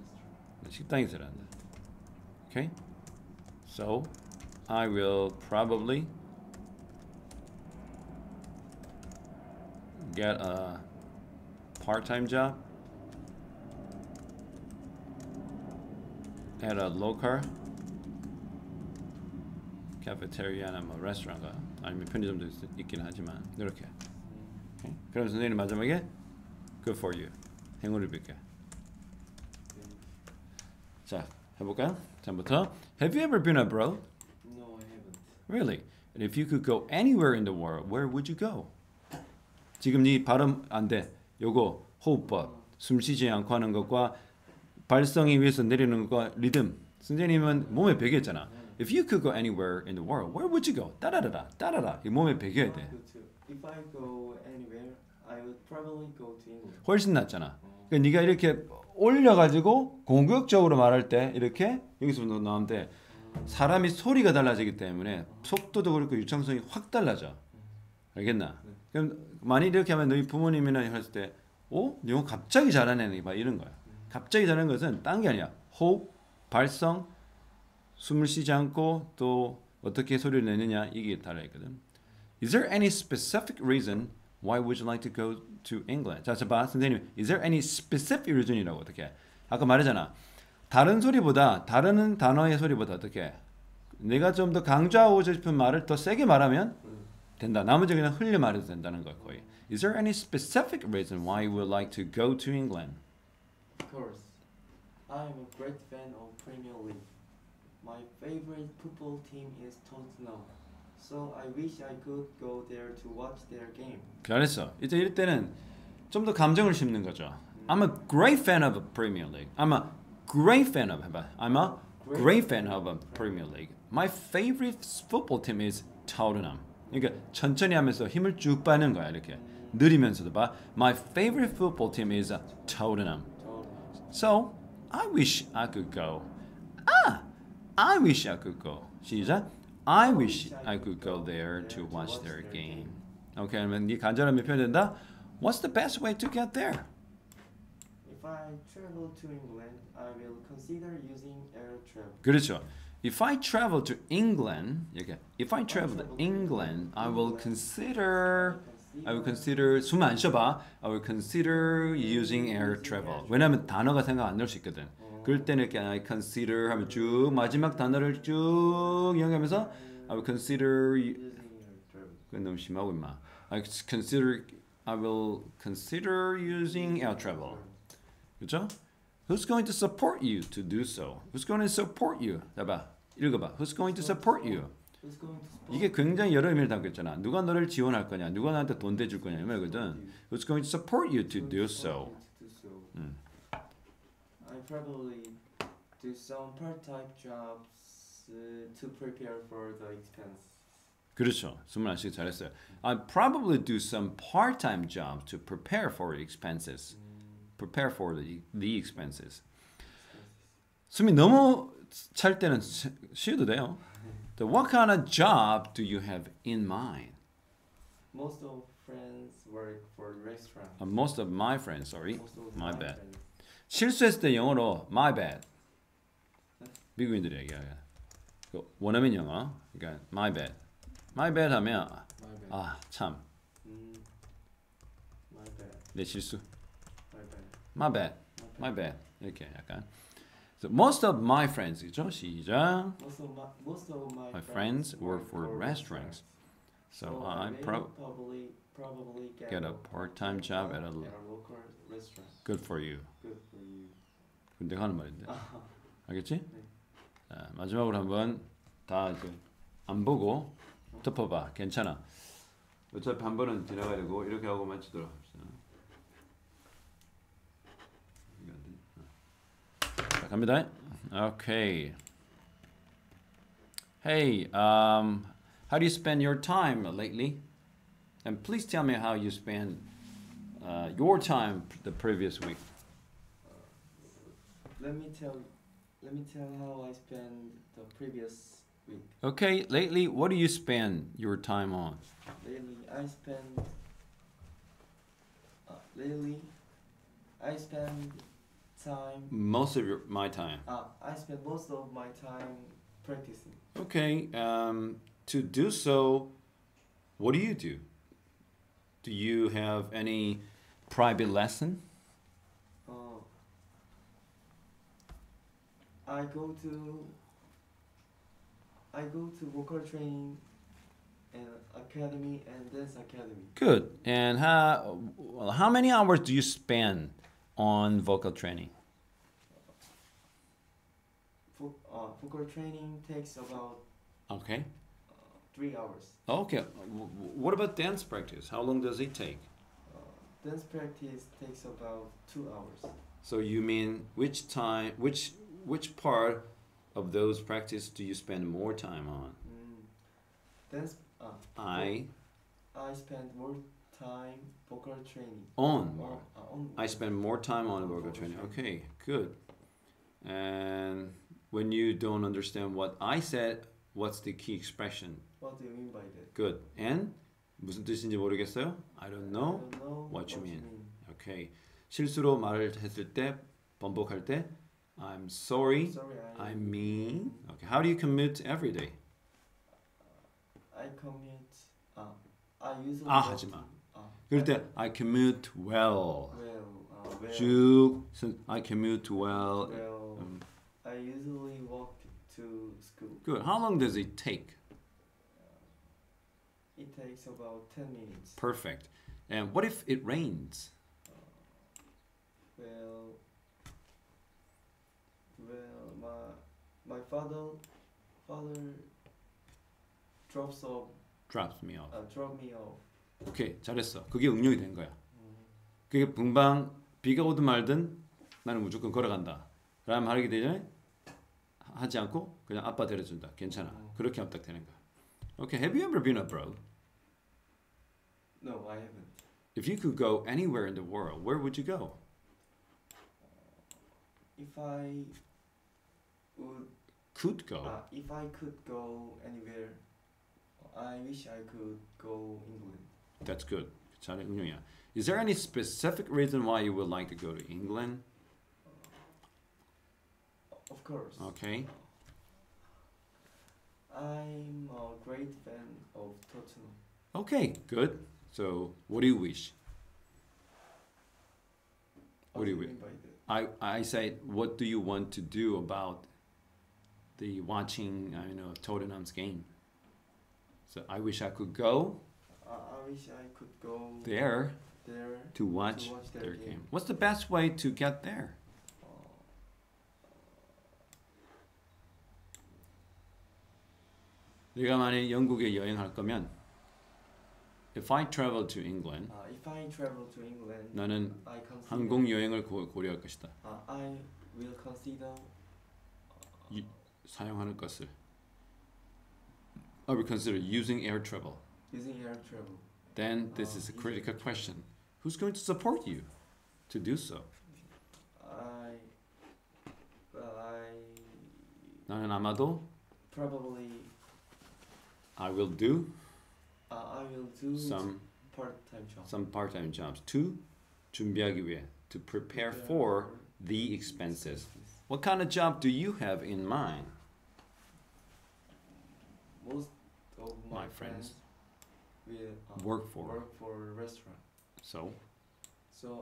식당에서 일한다. Okay? So, I will probably get a part-time job at a local cafeteria나 뭐 레스토랑가 아니면 편의점도 있긴 하지만 이렇게. Okay? 그럼 선생님 마지막에 Good for you. 행운을 빌게. 자, 해볼까요? 다음부터 Have you ever been abroad? No, I haven't. Really? And if you could go anywhere in the world, where would you go? 지금 네 발음 안 돼. 요거 호흡법, 숨 쉬지 않고 하는 것과 발성이 위에서 내리는 것과 리듬. 선생님은 몸에 배겼잖아. If you could go anywhere in the world, where would you go? 따라라라, 따라라. 이 몸에 배겨야 돼. If I go anywhere, I would probably go to England. 훨씬 낫잖아. 그러니까 네가 이렇게 올려가지고 공격적으로 말할 때 이렇게 여기서부터 나오는데 사람이 소리가 달라지기 때문에 속도도 그렇고 유창성이 확 달라져. 알겠나? 그럼 많이 이렇게 하면 너희 부모님이나 했을 때 어? 너 갑자기 잘하네. 막 이런 거야. 갑자기 잘하는 것은 딴 게 아니야. 호흡, 발성, 숨을 쉬지 않고 또 어떻게 소리를 내느냐 이게 달라있거든. Is there any specific reason why would you like to go to England? 자, 봐, 선생님. Is there any specific reason이라고 어떻게? 아까 말했잖아. 다른 소리보다 다른 단어의 소리보다 어떻게? 내가 좀 더 강조하고 싶은 말을 더 세게 말하면 된다. 나머지 그냥 흘려 말해도 된다는 거야 거의. Is there any specific reason why you would like to go to England? Of course, I am a great fan of Premier League. My favorite football team is Tottenham, so I wish I could go there to watch their game. 잘했어. 이제 이럴 때는 좀 더 감정을 심는 거죠. I'm a great fan of a Premier League. I'm a great fan of 해봐. I'm a great fan of a Premier League. My favorite football team is Tottenham. 그러니까 천천히 하면서 힘을 쭉 빠는 거야 이렇게 느리면서도 봐. My favorite football team is Tottenham. So I wish I could go. I wish I could go. 시작. I wish I could go there to watch their game. 오케이, 그러면 네 간절함이 표현된다. What's the best way to get there? If I travel to England, I will consider using air travel. 그렇죠. If I travel to England, 이렇게. If I travel to England, I will consider 숨 안 쉬어봐. I will consider using air travel. 왜냐하면 단어가 생각 안 날 수 있거든. 그럴 때는 이렇게 I consider 하면 쭉 마지막 단어를 쭉 이용하면서 I will consider 그건 너무 심하고 임마. I will consider using air travel. 그렇죠? Who's going to support you to do so? Who's going to support you? 봐봐. 읽어봐. Who's going to support you? Who's going to support 이게 굉장히 여러 의미를 담고 있잖아. 누가 너를 지원할 거냐? 누가 나한테 돈 대줄 거냐? 이 말이거든. Who's going to support you to do so? I probably do some part-time jobs to prepare for the expense. 그렇죠. 숨을 쉬기 잘했어요. I probably do some part-time jobs to prepare for the expenses. Prepare for the expenses. 숨이 너무 찰 때는 쉬어도 돼요. What kind of job do you have in mind? Most of friends work for restaurant. Most of my friends, sorry. Most of My bad. friends. 실수했을 때 영어로 my bad. 미국인들이 얘기해요. 원어민 영어. 그러니까 my bad. My bad 하면 My bad. 아, 참. My bad. 내 실수. My bad. My bad. My bad. 이렇게 약간. So most of my friends, 그죠? 시작. Most of My friends work for restaurants. So I probably get a part-time job at a local restaurant. good for you. Good for you. 근데 하는 말인데. 알겠지? 네. 자, 마지막으로 한번 다 이제 안 보고 덮어봐. 괜찮아. 어차피 한 번은 지나가야 되고 이렇게 하고 마치도록 합시다. 자, 갑니다. Okay. Hey, how do you spend your time lately? And please tell me how you spend your time the previous week. Let me tell how I spent the previous week. Okay, lately, what do you spend your time on? Lately, I spend time. Most of my time. I spend most of my time practicing. Okay, to do so, what do you do? Do you have any private lesson? I go to vocal training and academy and dance academy. Good. And how many hours do you spend on vocal training? Vocal training takes about Okay. 3 hours. Okay. What about dance practice? How long does it take? Dance practice takes about 2 hours. So you mean which part of those practice do you spend more time on? Dance. I spend more time vocal training. On. On I spend more time on vocal training. Okay, good. And when you don't understand what I said, what's the key expression? What do you mean by that? Good. And 무슨 뜻인지 모르겠어요? I don't know, I don't know what you mean. Okay. 실수로 말을 했을 때, 번복할 때, I'm sorry, I mean. Okay. How do you commute every day? I commute. I usually. 하지 마. 그럴 때 I commute well. Well. 쭉. I commute well. I usually walk to school. Good. How long does it take? It takes about 10 minutes. Perfect. And what if it rains? My father drops me off. Drop me off. 오케이, 잘했어. 그게 응용이 된 거야. 그게 분방 비가 오든 말든 나는 무조건 걸어간다. 라면 하기 되전에 하지 않고 그냥 아빠 데려준다. 괜찮아. 그렇게 하면 딱 되는 거야. Okay, have you ever been abroad? No, I haven't. If you could go anywhere in the world, where would you go? If I would Could go. If I could go anywhere, I wish I could go England. That's good. 잘해, 응용이야. Is there any specific reason why you would like to go to England? Of course. Okay. I'm a great fan of Tottenham. Okay, good. So, what do you wish? What do you wish? mean by that? I said, what do you want to do about the watching, Tottenham's game? So I wish I could go I wish I could go there there To watch their their game. game. What's the best way to get there? 내가 만약 영국에 여행할 거면 If I travel to England, If I travel to England, 나는 I consider, 항공 여행을 고려할 것이다. I will consider 사용하는 것을 I will consider using air travel. using air travel. Then this is a critical question. Who's going to support you to do so? 나는 아마도 probably I will do some part-time job. some part-time jobs to 준비하기 위해 to prepare for the expenses. What kind of job do you have in mind? Most of My my friends will work for a restaurant. So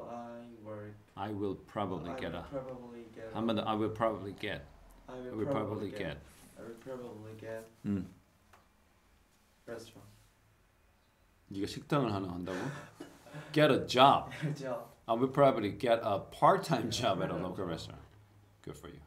I I will probably will get a probably get 한번 더 I will probably get I I will probably get restaurant. 네가 식당을 하나 한다고? Get a job. job. I will probably get a part-time job at a local restaurant. Good for you.